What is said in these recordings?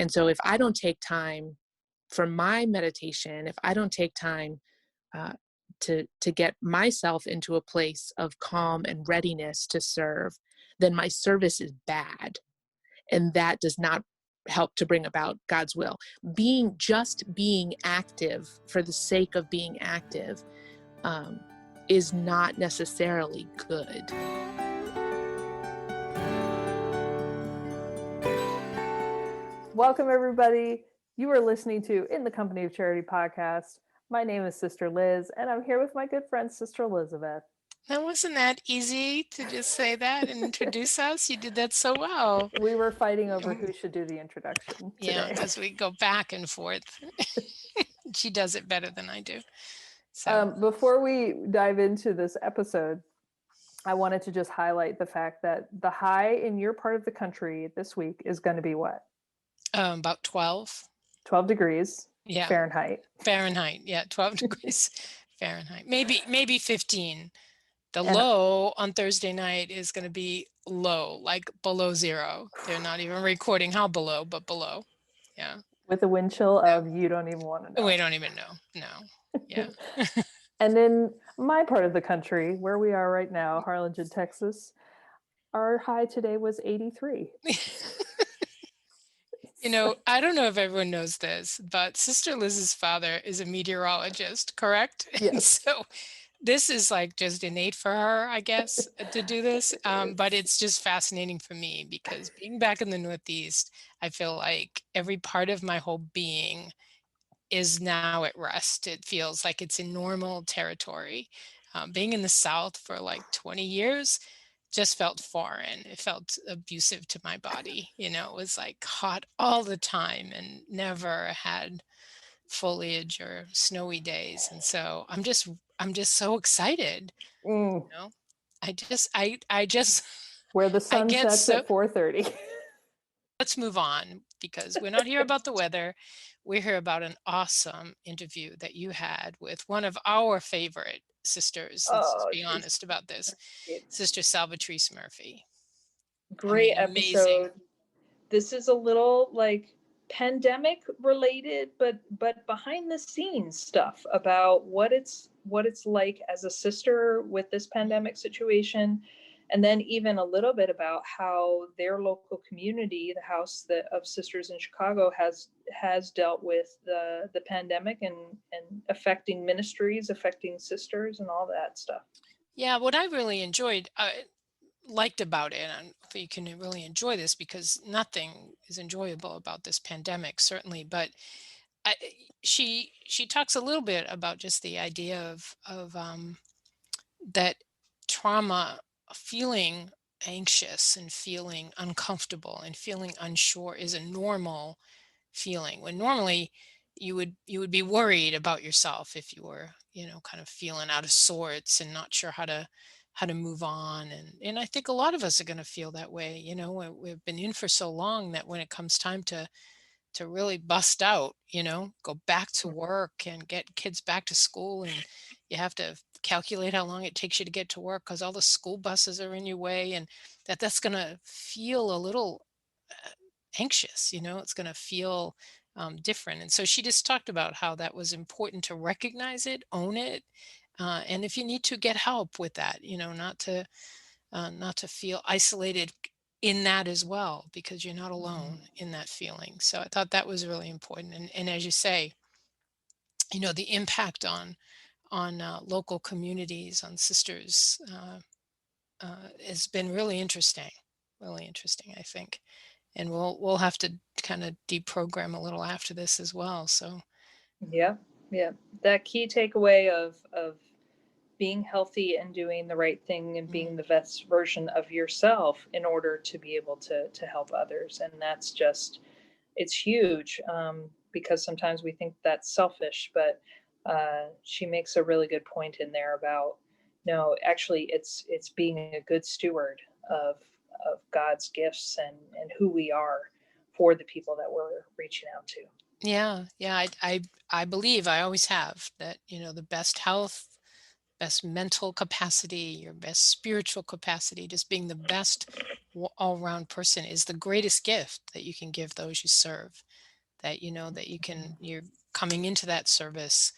And so if I don't take time for my meditation, if I don't take time to get myself into a place of calm and readiness to serve, then my service is bad. And that does not help to bring about God's will. Just being active for the sake of being active is not necessarily good. Welcome, everybody. You are listening to In the Company of Charity podcast. My name is Sister Liz, and I'm here with my good friend, Sister Elizabeth. Now, wasn't that easy to just say that and introduce us? You did that so well. We were fighting over who should do the introduction today. Yeah, because we go back and forth. She does it better than I do. So, before we dive into this episode, I wanted to just highlight the fact that the high in your part of the country this week is going to be what? About 12. 12 degrees Fahrenheit. Fahrenheit, yeah, 12 degrees Fahrenheit. Maybe 15. The low on Thursday night is going to be low, like below zero. They're not even recording how below, but below. Yeah. With a wind chill of you don't even want to know. We don't even know. No. Yeah. And in my part of the country, where we are right now, Harlingen, Texas, our high today was 83. You know, I don't know if everyone knows this, but Sister Liz's father is a meteorologist, correct? Yes. And so this is like just innate for her, I guess, to do this. But it's just fascinating for me because being back in the Northeast, I feel like every part of my whole being is now at rest. It feels like it's in normal territory. Being in the South for like 20 years just felt foreign. It felt abusive to my body. You know, it was like hot all the time and never had foliage or snowy days. And so I'm just so excited. You know, I just where the sun sets at 4:30. Let's move on because we're not here about the weather. We're here about an awesome interview that you had with one of our favorite sisters. Let's just be honest about this. Sister Salvatrice Murphy. Great episode. This is a little like pandemic related, but behind the scenes stuff about what it's like as a sister with this pandemic situation. And then even a little bit about how their local community, the House of Sisters in Chicago, has dealt with the pandemic and affecting ministries, affecting sisters, and all that stuff. Yeah, what I really liked about it, and you can really enjoy this because nothing is enjoyable about this pandemic, certainly. But she talks a little bit about just the idea of that trauma, feeling anxious and feeling uncomfortable and feeling unsure is a normal feeling, when normally you would be worried about yourself if you were, kind of feeling out of sorts and not sure how to move on. And I think a lot of us are going to feel that way. We've been in for so long that when it comes time to really bust out, go back to work and get kids back to school, and you have to calculate how long it takes you to get to work because all the school buses are in your way, and that's going to feel a little anxious. It's going to feel different. And so she just talked about how that was important to recognize it, own it, and if you need to, get help with that. Not to feel isolated in that as well, because you're not alone in that feeling. So I thought that was really important. And as you say, the impact on local communities, on sisters, has been really interesting, I think. And we'll have to kind of deprogram a little after this as well. So yeah, that key takeaway of being healthy and doing the right thing and being the best version of yourself in order to be able to help others. And that's just, it's huge, because sometimes we think that's selfish, but she makes a really good point in there about, no, actually it's being a good steward of God's gifts and who we are for the people that we're reaching out to. Yeah. I believe, I always have, that, the best health, best mental capacity, your best spiritual capacity, just being the best all-round person is the greatest gift that you can give those you serve. That you know that you're coming into that service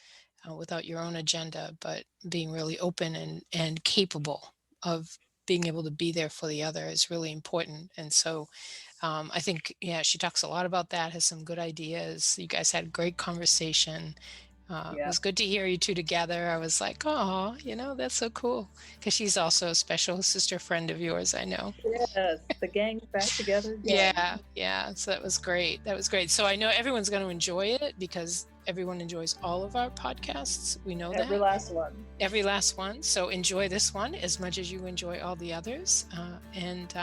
without your own agenda, but being really open and capable of being able to be there for the other is really important. And so I think, yeah, she talks a lot about that, has some good ideas. You guys had great conversation. It Yeah. was good to hear you two together. I was like, oh, that's so cool. Because she's also a special sister friend of yours, I know. Yes, the gang's back together again. Yeah. So that was great. That was great. So I know everyone's going to enjoy it because everyone enjoys all of our podcasts. We know Every that. last one. Every last one. So enjoy this one as much as you enjoy all the others. And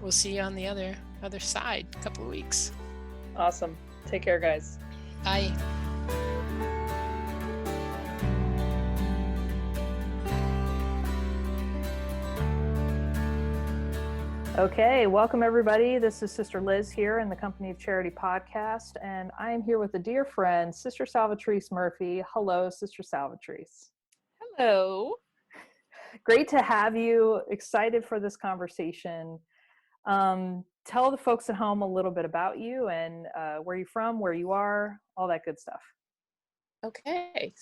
we'll see you on the other side in a couple of weeks. Awesome. Take care, guys. Bye. Okay, welcome everybody. This is Sister Liz here in the Company of Charity podcast, and I am here with a dear friend, Sister Salvatrice Murphy. Hello, Sister Salvatrice. Hello. Great to have you. Excited for this conversation. Tell the folks at home a little bit about you and where you're from, where you are, all that good stuff. Okay.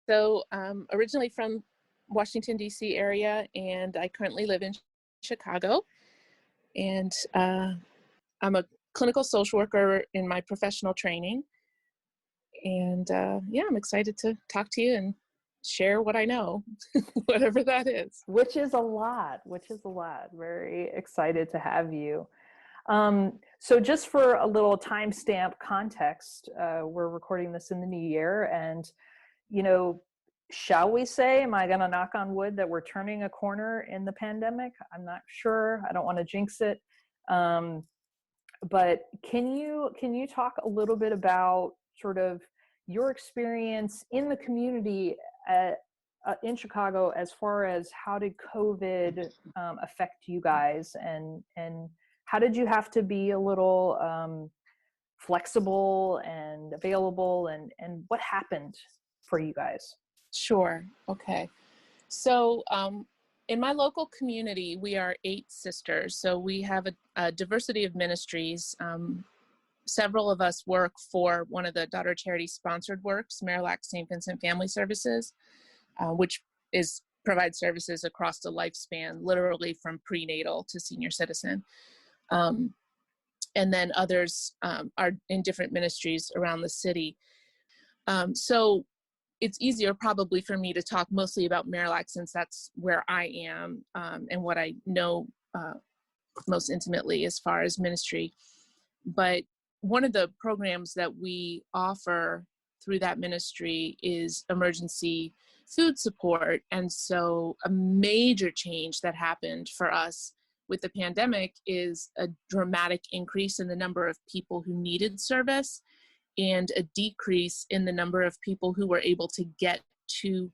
So originally from Washington, D.C. area, and I currently live in Chicago. And I'm a clinical social worker in my professional training. And I'm excited to talk to you and share what I know, whatever that is. Which is a lot. Very excited to have you. So just for a little timestamp context, we're recording this in the new year, and, shall we say, am I going to knock on wood that we're turning a corner in the pandemic? I'm not sure. I don't want to jinx it. But can you talk a little bit about sort of your experience in the community in Chicago as far as how did COVID affect you guys, and how did you have to be a little flexible and available, and what happened for you guys? Sure. Okay. So in my local community, we are 8 sisters. So we have a diversity of ministries. Several of us work for one of the daughter charity sponsored works, Marillac St. Vincent Family Services, which provides services across the lifespan, literally from prenatal to senior citizen. And then others are in different ministries around the city. So it's easier probably for me to talk mostly about Marillac, since that's where I am and what I know most intimately as far as ministry. But one of the programs that we offer through that ministry is emergency food support. And so a major change that happened for us with the pandemic is a dramatic increase in the number of people who needed service, and a decrease in the number of people who were able to get to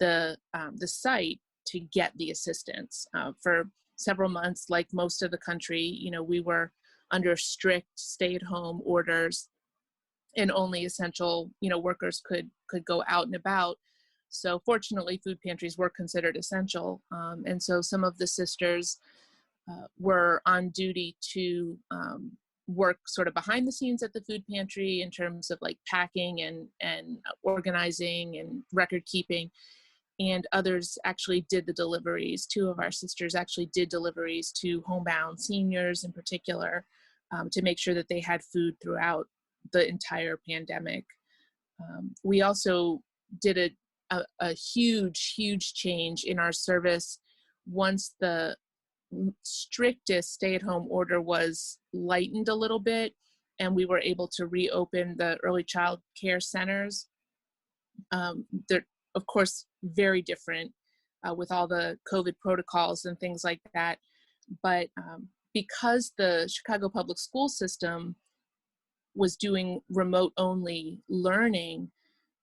the site to get the assistance. For several months, like most of the country, we were under strict stay-at-home orders, and only essential, workers could go out and about. So fortunately, food pantries were considered essential, and so some of the sisters were on duty to work sort of behind the scenes at the food pantry in terms of like packing and organizing and record keeping. And others actually did the deliveries. 2 of our sisters actually did deliveries to homebound seniors in particular, to make sure that they had food throughout the entire pandemic. We also did a huge change in our service once the strictest stay-at-home order was lightened a little bit, and we were able to reopen the early child care centers. They're, of course, very different with all the COVID protocols and things like that. But because the Chicago public school system was doing remote-only learning,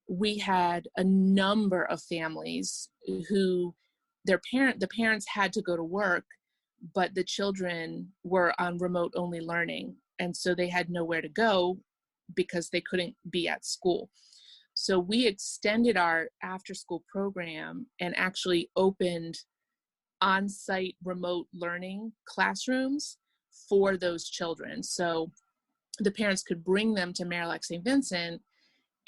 we had a number of families who the parents had to go to work, but the children were on remote-only learning, and so they had nowhere to go because they couldn't be at school. So we extended our after-school program and actually opened on-site remote learning classrooms for those children. So the parents could bring them to Marillac St. Vincent,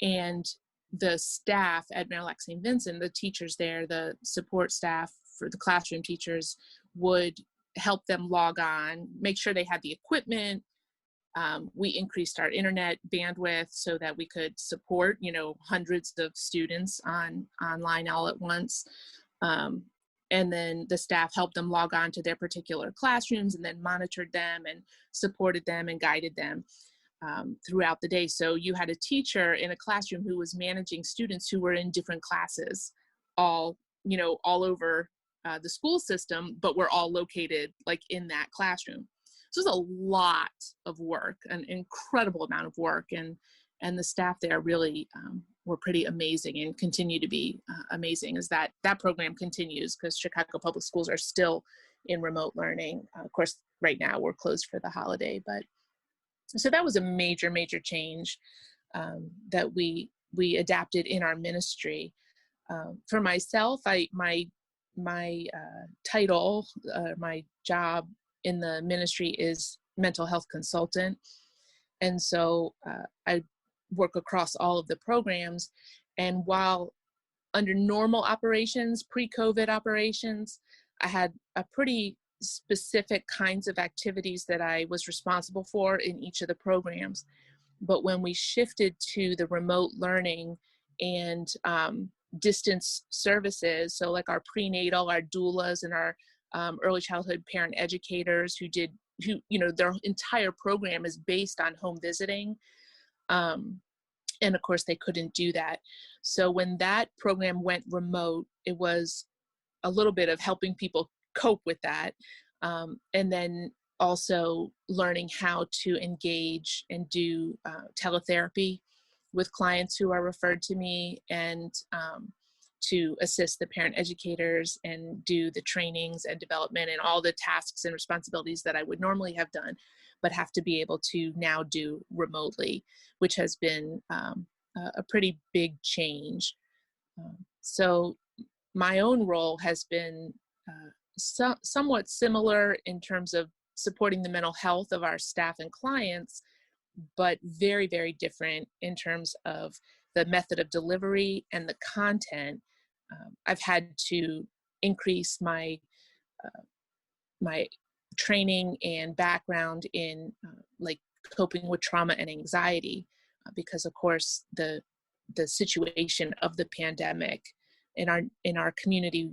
and the staff at Marillac St. Vincent, the teachers there, the support staff for the classroom teachers, would help them log on, make sure they had the equipment. We increased our internet bandwidth so that we could support, hundreds of students online all at once. And then the staff helped them log on to their particular classrooms, and then monitored them and supported them and guided them throughout the day. So you had a teacher in a classroom who was managing students who were in different classes, all over the school system, but were all located like in that classroom. So it was a lot of work, an incredible amount of work, and the staff there really were pretty amazing and continue to be amazing as that program continues, because Chicago Public Schools are still in remote learning. Of course, right now we're closed for the holiday, but so that was a major, major change that we adapted in our ministry. For myself, my title, my job in the ministry is mental health consultant. And so I work across all of the programs. And while under normal operations, pre-COVID operations, I had a pretty specific kinds of activities that I was responsible for in each of the programs. But when we shifted to the remote learning and distance services, so like our prenatal, our doulas, and our early childhood parent educators who their entire program is based on home visiting. And of course they couldn't do that. So when that program went remote, it was a little bit of helping people cope with that. And then also learning how to engage and do teletherapy with clients who are referred to me, and to assist the parent educators and do the trainings and development and all the tasks and responsibilities that I would normally have done, but have to be able to now do remotely, which has been a pretty big change. So my own role has been somewhat similar in terms of supporting the mental health of our staff and clients, but very, very different in terms of the method of delivery and the content. I've had to increase my training and background in like coping with trauma and anxiety, because of course the situation of the pandemic in our community,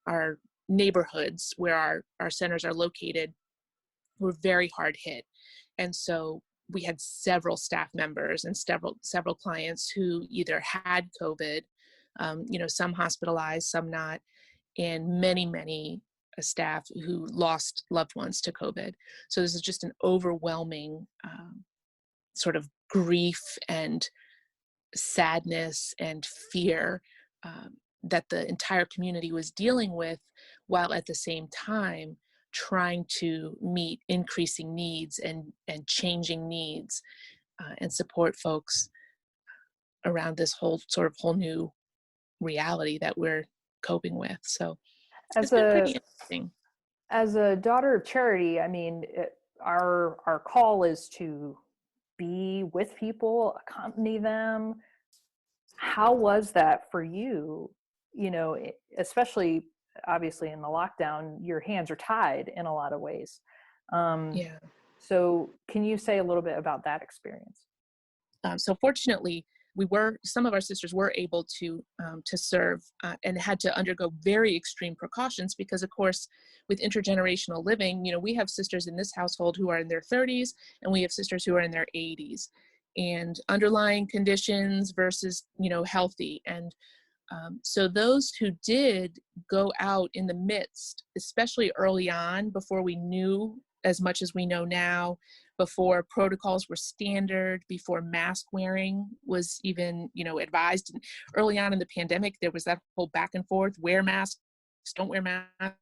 our neighborhoods where our centers are located, were very hard hit. And so we had several staff members and several clients who either had COVID, some hospitalized, some not, and many staff who lost loved ones to COVID. So this is just an overwhelming sort of grief and sadness and fear that the entire community was dealing with, while at the same time trying to meet increasing needs and changing needs, and support folks around this whole new reality that we're coping with. So it's been pretty interesting. As a daughter of charity, I mean, our call is to be with people, accompany them. How was that for you? Especially obviously in the lockdown, your hands are tied in a lot of ways. Yeah. So can you say a little bit about that experience? So fortunately, some of our sisters were able to serve and had to undergo very extreme precautions, because of course with intergenerational living, we have sisters in this household who are in their 30s, and we have sisters who are in their 80s, and underlying conditions versus healthy. And so those who did go out in the midst, especially early on, before we knew as much as we know now, before protocols were standard, before mask wearing was even, advised. And early on in the pandemic, there was that whole back and forth, wear masks, don't wear masks,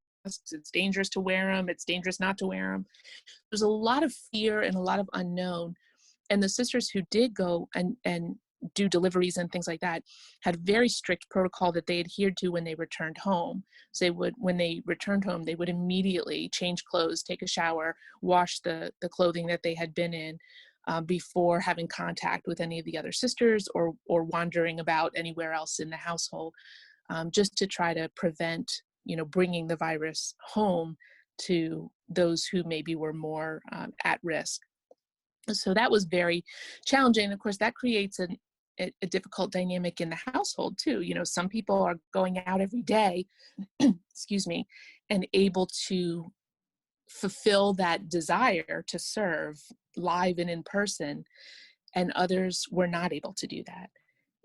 it's dangerous to wear them, it's dangerous not to wear them. There's a lot of fear and a lot of unknown. And the sisters who did go and do deliveries and things like that, had very strict protocol that they adhered to when they returned home. So when they returned home, they would immediately change clothes, take a shower, wash the clothing that they had been in, before having contact with any of the other sisters or wandering about anywhere else in the household, just to try to prevent, bringing the virus home to those who maybe were more at risk. So that was very challenging. And of course, that creates a difficult dynamic in the household too. Some people are going out every day, excuse me, and able to fulfill that desire to serve live and in person, and others were not able to do that.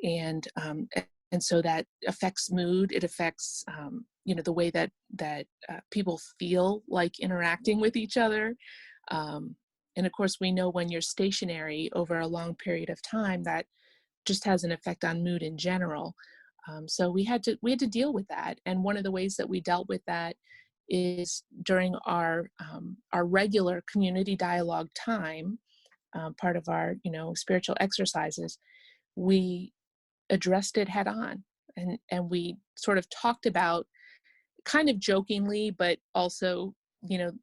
And so that affects mood. It affects, the way that people feel like interacting with each other. And of course, we know when you're stationary over a long period of time, that just has an effect on mood in general. So we had to deal with that. And one of the ways that we dealt with that is during our regular community dialogue time, part of our spiritual exercises, we addressed it head on, and we sort of talked about, kind of jokingly but also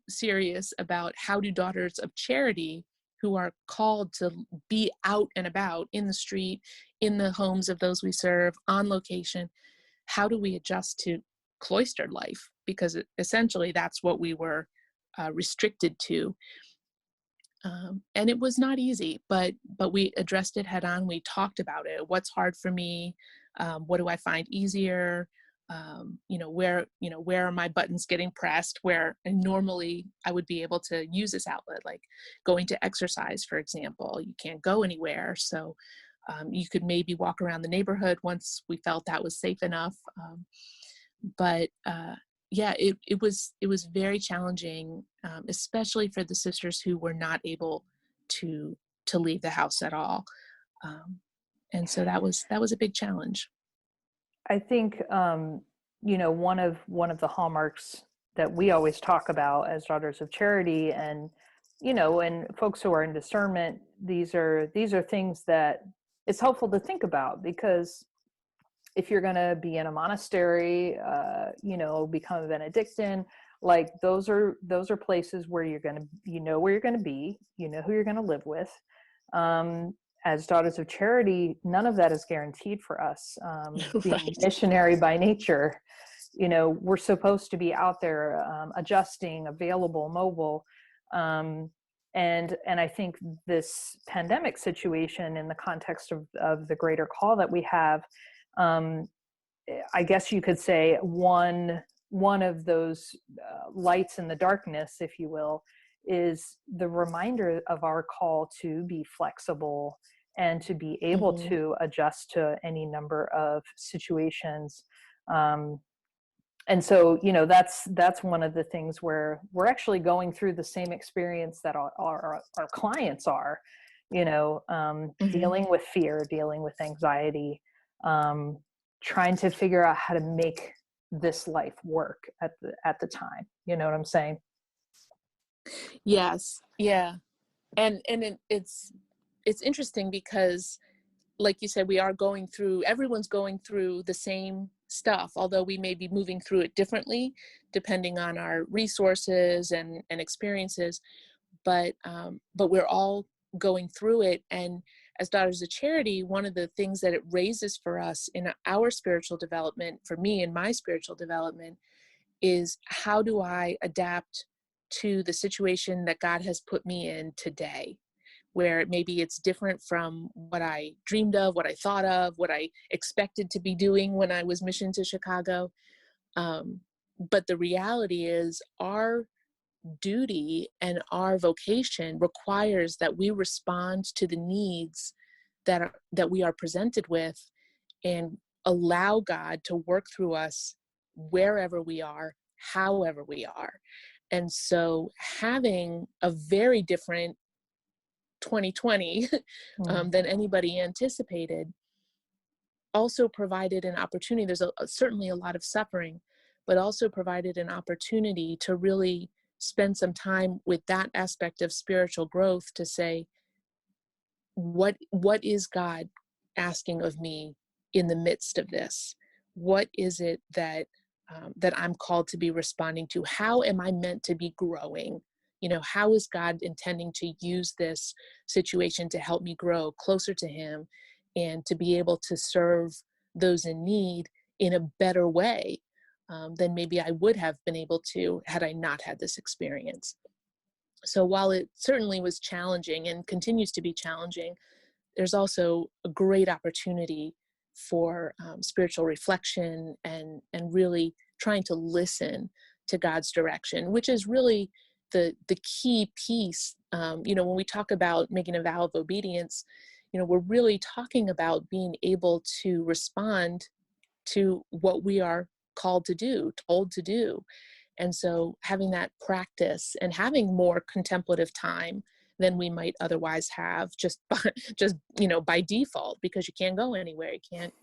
serious, about how do daughters of charity who are called to be out and about in the street, in the homes of those we serve, on location, how do we adjust to cloistered life? Because essentially that's what we were restricted to. And it was not easy, but we addressed it head on. We talked about it. What's hard for me? What do I find easier? Where are my buttons getting pressed? Where normally I would be able to use this outlet, like going to exercise, for example. You can't go anywhere, so you could maybe walk around the neighborhood once we felt that was safe enough. But it was very challenging, especially for the sisters who were not able to leave the house at all. And so that was a big challenge. I think one of the hallmarks that we always talk about as Daughters of Charity, and and folks who are in discernment, these are things that it's helpful to think about, because if you're going to be in a monastery, become a Benedictine, like those are places where you're going to, where you're going to be, who you're going to live with. As Daughters of Charity, none of that is guaranteed for us. Being Right. missionary by nature, we're supposed to be out there, adjusting, available, mobile. And I think this pandemic situation, in the context of the greater call that we have, I guess you could say one of those lights in the darkness, if you will, is the reminder of our call to be flexible and to be able Mm-hmm. to adjust to any number of situations. And so, that's one of the things where we're actually going through the same experience that our clients are, Mm-hmm. dealing with fear, dealing with anxiety, trying to figure out how to make this life work at the time. You know what I'm saying? Yes. Yeah. And it's interesting because, like you said, everyone's going through the same stuff, although we may be moving through it differently depending on our resources and experiences. But we're all going through it. And as Daughters of Charity, one of the things that it raises for us in our spiritual development, for me in my spiritual development, is how do I adapt to the situation that God has put me in today, where maybe it's different from what I dreamed of, what I thought of, what I expected to be doing when I was missioned to Chicago. But the reality is our duty and our vocation requires that we respond to the needs that we are presented with, and allow God to work through us wherever we are, however we are. And so having a very different 2020 than anybody anticipated also provided an opportunity. There's certainly a lot of suffering, but also provided an opportunity to really spend some time with that aspect of spiritual growth, to say, what is God asking of me in the midst of this? What is it that that I'm called to be responding to? How am I meant to be growing? You know, how is God intending to use this situation to help me grow closer to Him and to be able to serve those in need in a better way than maybe I would have been able to had I not had this experience? So while it certainly was challenging and continues to be challenging, there's also a great opportunity for spiritual reflection and really trying to listen to God's direction, which is really the key piece. You know, when we talk about making a vow of obedience, you know, we're really talking about being able to respond to what we are called to do, told to do. And so having that practice and having more contemplative time than we might otherwise have just just, you know, by default, because you can't go anywhere. You can't.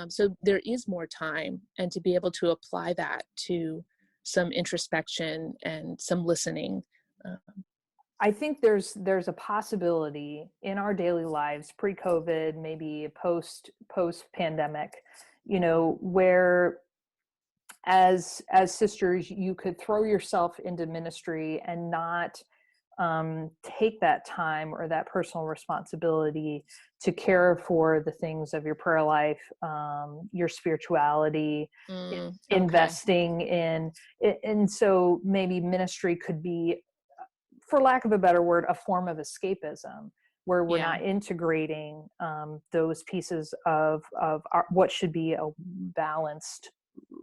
So there is more time, and to be able to apply that to some introspection and some listening. Uh, I think there's a possibility in our daily lives, pre-COVID, maybe post pandemic, you know, where as sisters you could throw yourself into ministry and not take that time or that personal responsibility to care for the things of your prayer life, your spirituality, okay. investing in it. And so maybe ministry could be, for lack of a better word, a form of escapism, where we're Yeah. not integrating those pieces of what should be a balanced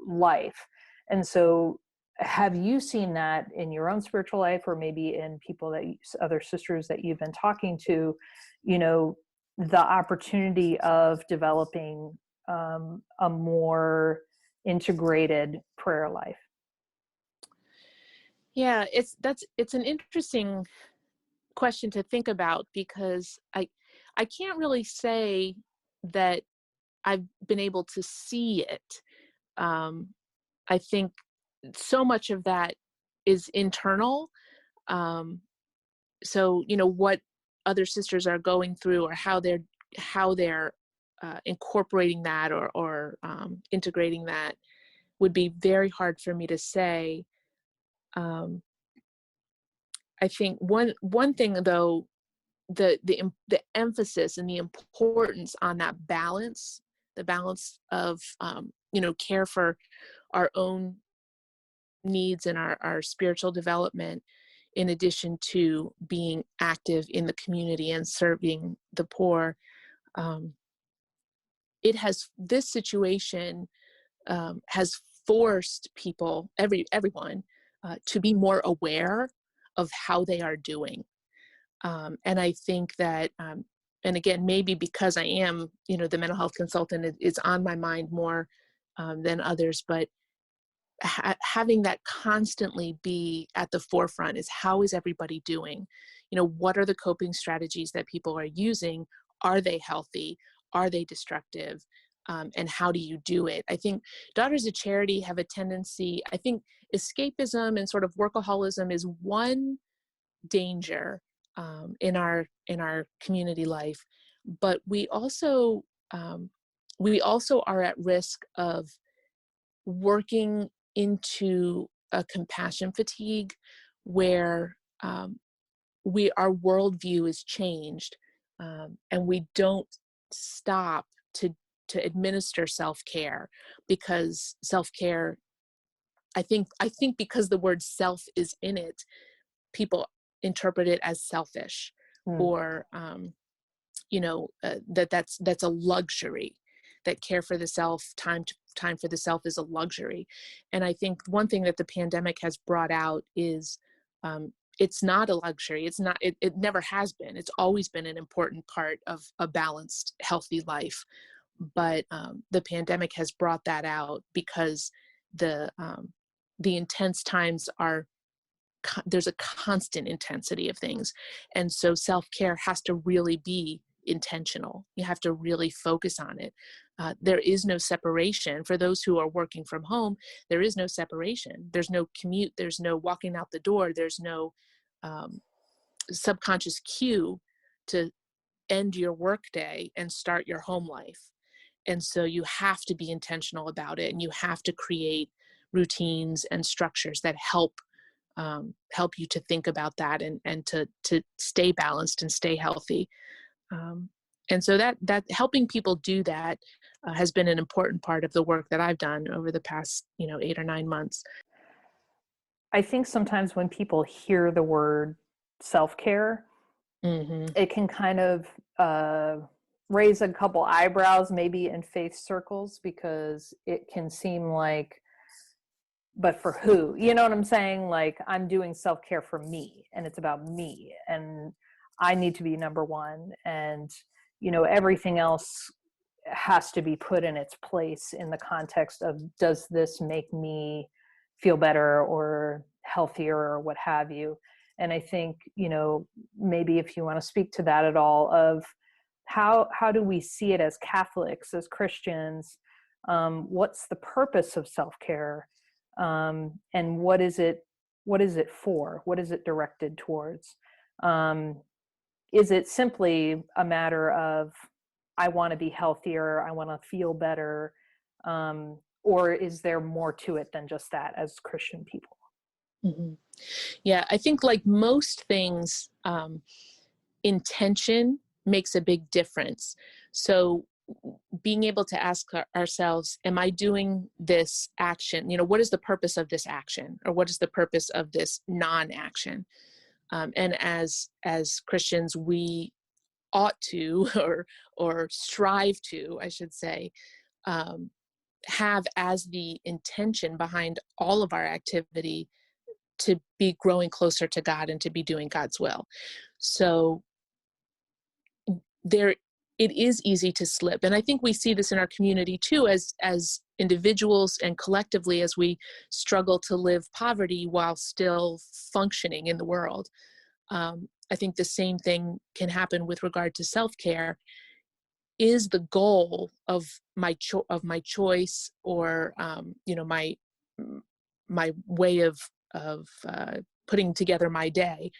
life. And so have you seen that in your own spiritual life, or maybe in people that other sisters that you've been talking to, you know, the opportunity of developing a more integrated prayer life? Yeah, it's an interesting question to think about, because I can't really say that I've been able to see it. I think so much of that is internal. So, you know, what other sisters are going through, or how they're incorporating that, or integrating that, would be very hard for me to say. Um, I think one thing though, the emphasis and the importance on that balance, the balance of you know, care for our own needs and our spiritual development, in addition to being active in the community and serving the poor. um, this situation has forced people, everyone, to be more aware of how they are doing. And I think that, and again, maybe because I am, you know, the mental health consultant, it's on my mind more than others, but having that constantly be at the forefront is, how is everybody doing? You know, what are the coping strategies that people are using? Are they healthy? Are they destructive? And how do you do it? I think Daughters of Charity have a tendency, I think escapism and sort of workaholism is one danger in our community life, but um, we also are at risk of working into a compassion fatigue, where our worldview is changed, and we don't stop to administer self-care, because self-care, I think because the word self is in it, people interpret it as selfish, Hmm. or you know, that's a luxury, that care for the self, time for the self is a luxury. And I think one thing that the pandemic has brought out is, it's not a luxury. It's not, it never has been. It's always been an important part of a balanced, healthy life. But the pandemic has brought that out, because the intense times are, there's a constant intensity of things. And so self-care has to really be intentional. You have to really focus on it. There is no separation. For those who are working from home, there is no separation. There's no commute. There's no walking out the door. There's no subconscious cue to end your workday and start your home life. And so you have to be intentional about it, and you have to create routines and structures that help you to think about that, and to stay balanced and stay healthy. Um, and so that helping people do that has been an important part of the work that I've done over the past 8 or 9 months. I think sometimes when people hear the word self-care, Mm-hmm. it can kind of raise a couple eyebrows, maybe in faith circles, because it can seem like, but for who? You know what I'm saying? Like, I'm doing self-care for me, and it's about me, and I need to be number one, and everything else has to be put in its place in the context of, does this make me feel better or healthier or what have you. And I think, maybe if you want to speak to that at all, of how do we see it as Catholics, as Christians? What's the purpose of self-care? And what is it for? What is it directed towards? Is it simply a matter of, I want to be healthier, I want to feel better, or is there more to it than just that as Christian people? Mm-hmm. Yeah, I think like most things, intention makes a big difference. So being able to ask ourselves, am I doing this action? What is the purpose of this action? Or what is the purpose of this non-action? And as Christians, we ought to, or strive to, I should say, have as the intention behind all of our activity to be growing closer to God and to be doing God's will. So it is easy to slip. And I think we see this in our community too, as individuals and collectively, as we struggle to live poverty while still functioning in the world. I think the same thing can happen with regard to self-care. Is the goal of my choice, or my way of putting together my day,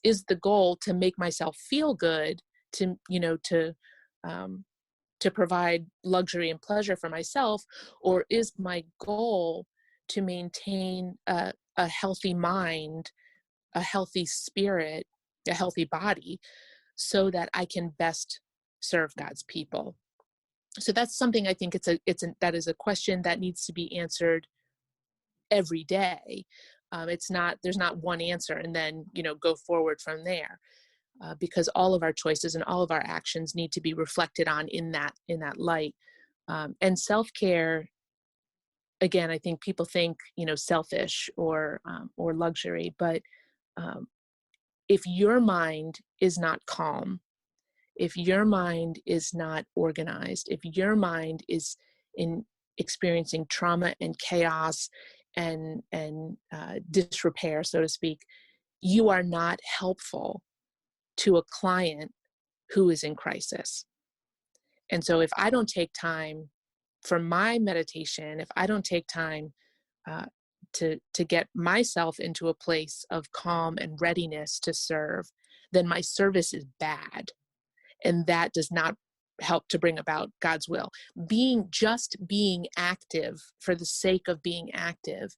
is the goal to make myself feel good, to provide luxury and pleasure for myself, or is my goal to maintain a healthy mind, a healthy spirit, a healthy body, so that I can best serve God's people? So that's something I think that is a question that needs to be answered every day. There's not one answer and then go forward from there, because all of our choices and all of our actions need to be reflected on in that light. And self-care, again, I think people think selfish or luxury, but if your mind is not calm, if your mind is not organized, if your mind is in experiencing trauma and chaos and disrepair, so to speak, you are not helpful to a client who is in crisis. And so if I don't take time for my meditation, if I don't take time to get myself into a place of calm and readiness to serve, then my service is bad. And that does not help to bring about God's will. Being active for the sake of being active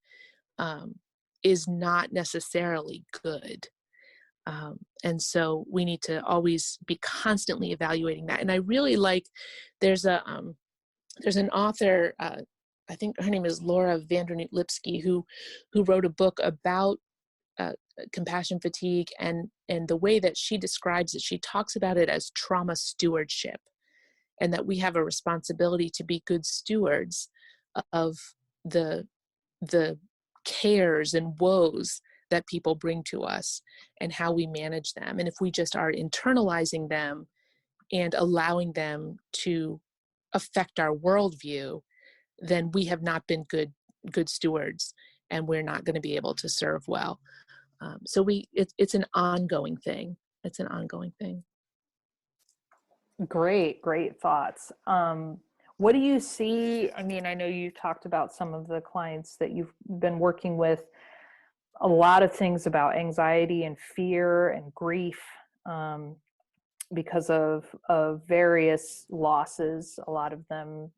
is not necessarily good. And so we need to always be constantly evaluating that. And I really like, there's an author, I think her name is Laura Vandernoot Lipsky, who wrote a book about compassion fatigue, and the way that she describes it, she talks about it as trauma stewardship, and that we have a responsibility to be good stewards of the cares and woes that people bring to us and how we manage them. And if we just are internalizing them and allowing them to affect our worldview, then we have not been good stewards, and we're not going to be able to serve well. So it's an ongoing thing. It's an ongoing thing. Great thoughts. What do you see? I mean, I know you talked about some of the clients that you've been working with, a lot of things about anxiety and fear and grief. because of various losses, a lot of them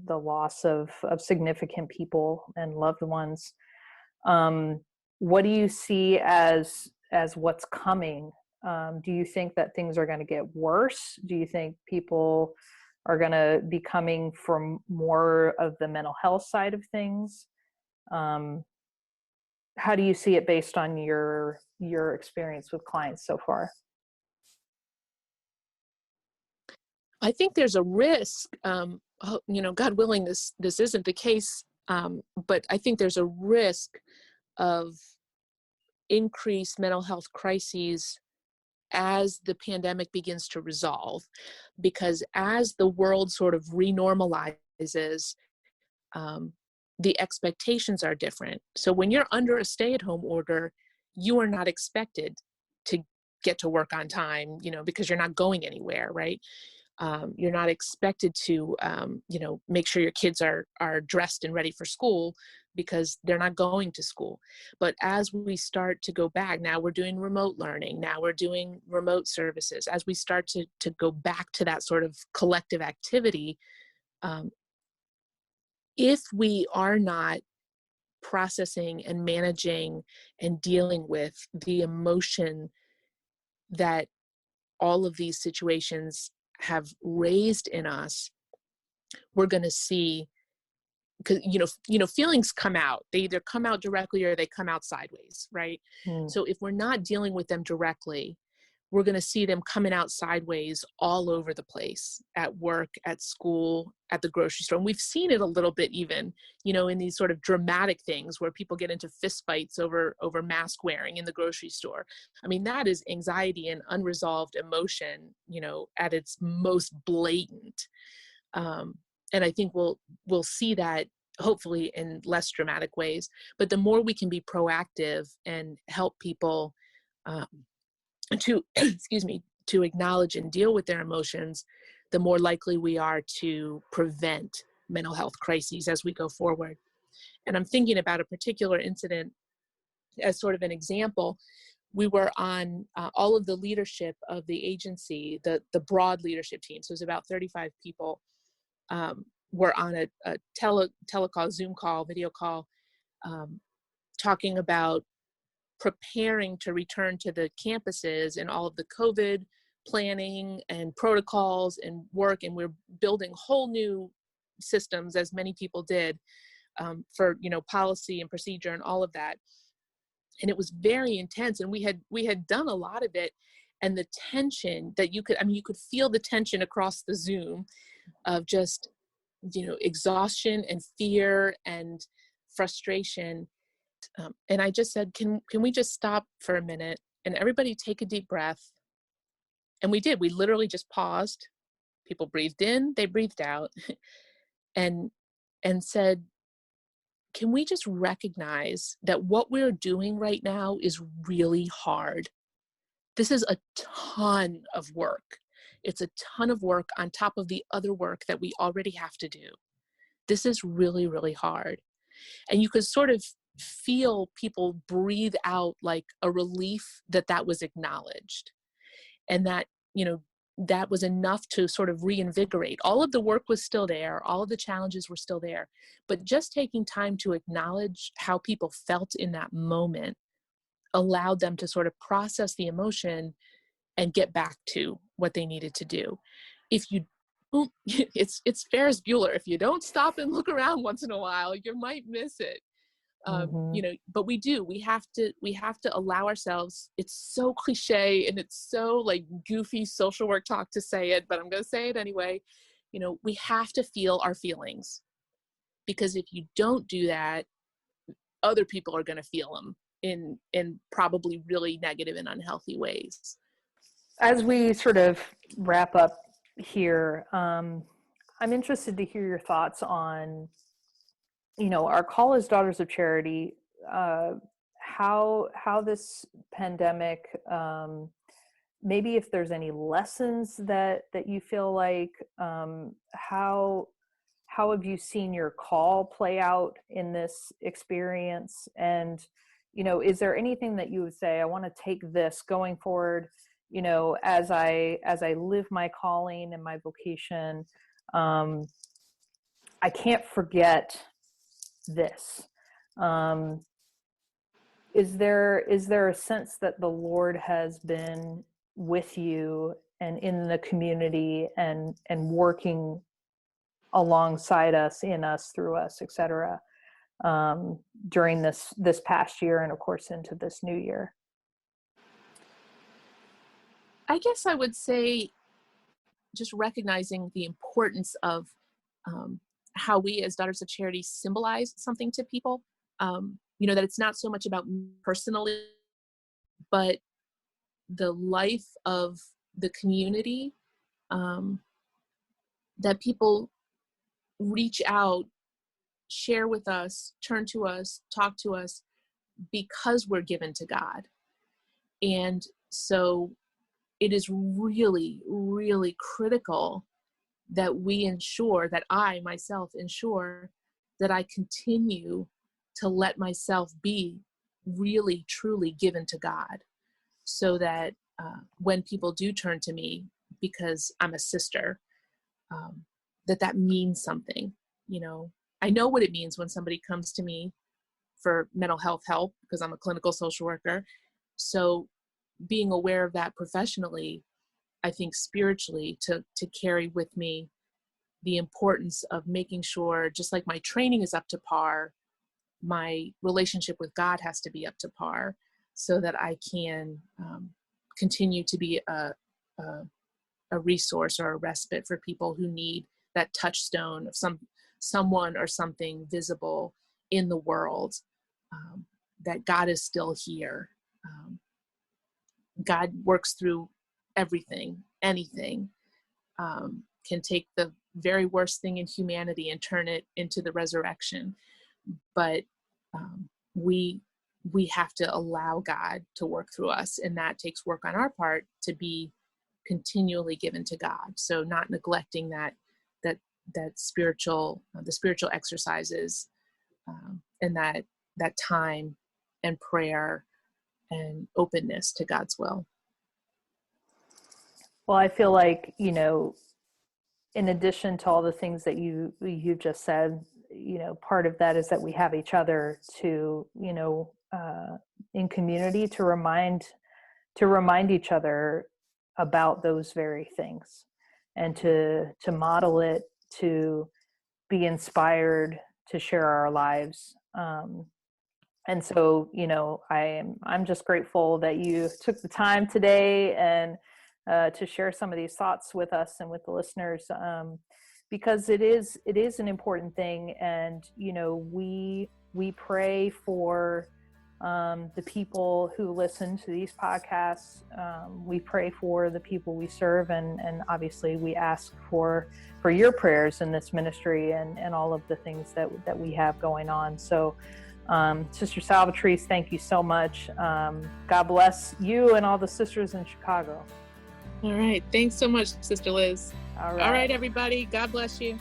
the loss of significant people and loved ones. What do you see as what's coming? Do you think that things are going to get worse? Do you think people are going to be coming from more of the mental health side of things? How do you see it based on your experience with clients so far? I think there's a risk, God willing, this isn't the case, but I think there's a risk of increased mental health crises as the pandemic begins to resolve, because as the world sort of renormalizes, the expectations are different. So when you're under a stay-at-home order, you are not expected to get to work on time, because you're not going anywhere, right? You're not expected to, make sure your kids are dressed and ready for school because they're not going to school. But as we start to go back, now we're doing remote learning, now we're doing remote services. As we start to go back to that sort of collective activity, if we are not processing and managing and dealing with the emotion that all of these situations have raised in us, we're going to see, because feelings come out. They either come out directly or they come out sideways, right? So if we're not dealing with them directly, we're going to see them coming out sideways all over the place, at work, at school, at the grocery store. And we've seen it a little bit even, in these sort of dramatic things where people get into fistfights over mask wearing in the grocery store. I mean, that is anxiety and unresolved emotion, at its most blatant. And I think we'll see that hopefully in less dramatic ways. But the more we can be proactive and help people to to acknowledge and deal with their emotions, the more likely we are to prevent mental health crises as we go forward. And I'm thinking about a particular incident as sort of an example. We were on all of the leadership of the agency, the broad leadership team. So it was about 35 people. Were on a telecall, Zoom call, video call, talking about preparing to return to the campuses and all of the COVID planning and protocols and work. And we're building whole new systems, as many people did, for, policy and procedure and all of that. And it was very intense. And we had done a lot of it. And the tension that you could feel the tension across the Zoom of just, exhaustion and fear and frustration. And I just said, can we just stop for a minute and everybody take a deep breath? And we did. We literally just paused. People breathed in, they breathed out, and said, can we just recognize that what we're doing right now is really hard? This is a ton of work. It's a ton of work on top of the other work that we already have to do. This is really, really hard. And you could sort of feel people breathe out like a relief that was acknowledged, and that, that was enough to sort of reinvigorate. All of the work was still there. All of the challenges were still there. But just taking time to acknowledge how people felt in that moment allowed them to sort of process the emotion and get back to what they needed to do. If you it's Ferris Bueller. If you don't stop and look around once in a while, you might miss it. But we have to allow ourselves. It's so cliche and it's so like goofy social work talk to say it, but I'm going to say it anyway. We have to feel our feelings, because if you don't do that, other people are going to feel them in probably really negative and unhealthy ways. As we sort of wrap up here, I'm interested to hear your thoughts on, our call as Daughters of Charity, how this pandemic, maybe if there's any lessons that you feel like, how have you seen your call play out in this experience? And, is there anything that you would say, I want to take this going forward as I live my calling and my vocation, I can't forget this. Is there a sense that the Lord has been with you and in the community and working alongside us, in us, through us, etc., during this past year and of course into this new year? I guess I would say just recognizing the importance of how we as Daughters of Charity symbolize something to people. That it's not so much about me personally, but the life of the community, that people reach out, share with us, turn to us, talk to us because we're given to God. And so it is really, really critical that we ensure, that I myself ensure that I continue to let myself be really, truly given to God, so that when people do turn to me because I'm a sister, that means something. I know what it means when somebody comes to me for mental health help because I'm a clinical social worker. So being aware of that professionally, I think spiritually, to carry with me the importance of making sure, just like my training is up to par, my relationship with God has to be up to par, so that I can continue to be a resource or a respite for people who need that touchstone of someone or something visible in the world, that God is still here. God works through everything, anything. Can take the very worst thing in humanity and turn it into the resurrection. But we have to allow God to work through us, and that takes work on our part to be continually given to God. So not neglecting that spiritual, the spiritual exercises, and that time and prayer and openness to God's will. Well, I feel like, in addition to all the things that you've just said, part of that is that we have each other to, in community, to remind each other about those very things, and to model it, to be inspired to share our lives. And so, I'm just grateful that you took the time today and to share some of these thoughts with us and with the listeners, because it is an important thing. And, we pray for the people who listen to these podcasts. We pray for the people we serve, and obviously we ask for your prayers in this ministry and all of the things that we have going on. So Sister Salvatrice, thank you so much. God bless you and all the sisters in Chicago. All right. Thanks so much, Sister Liz. All right. All right, everybody. God bless you.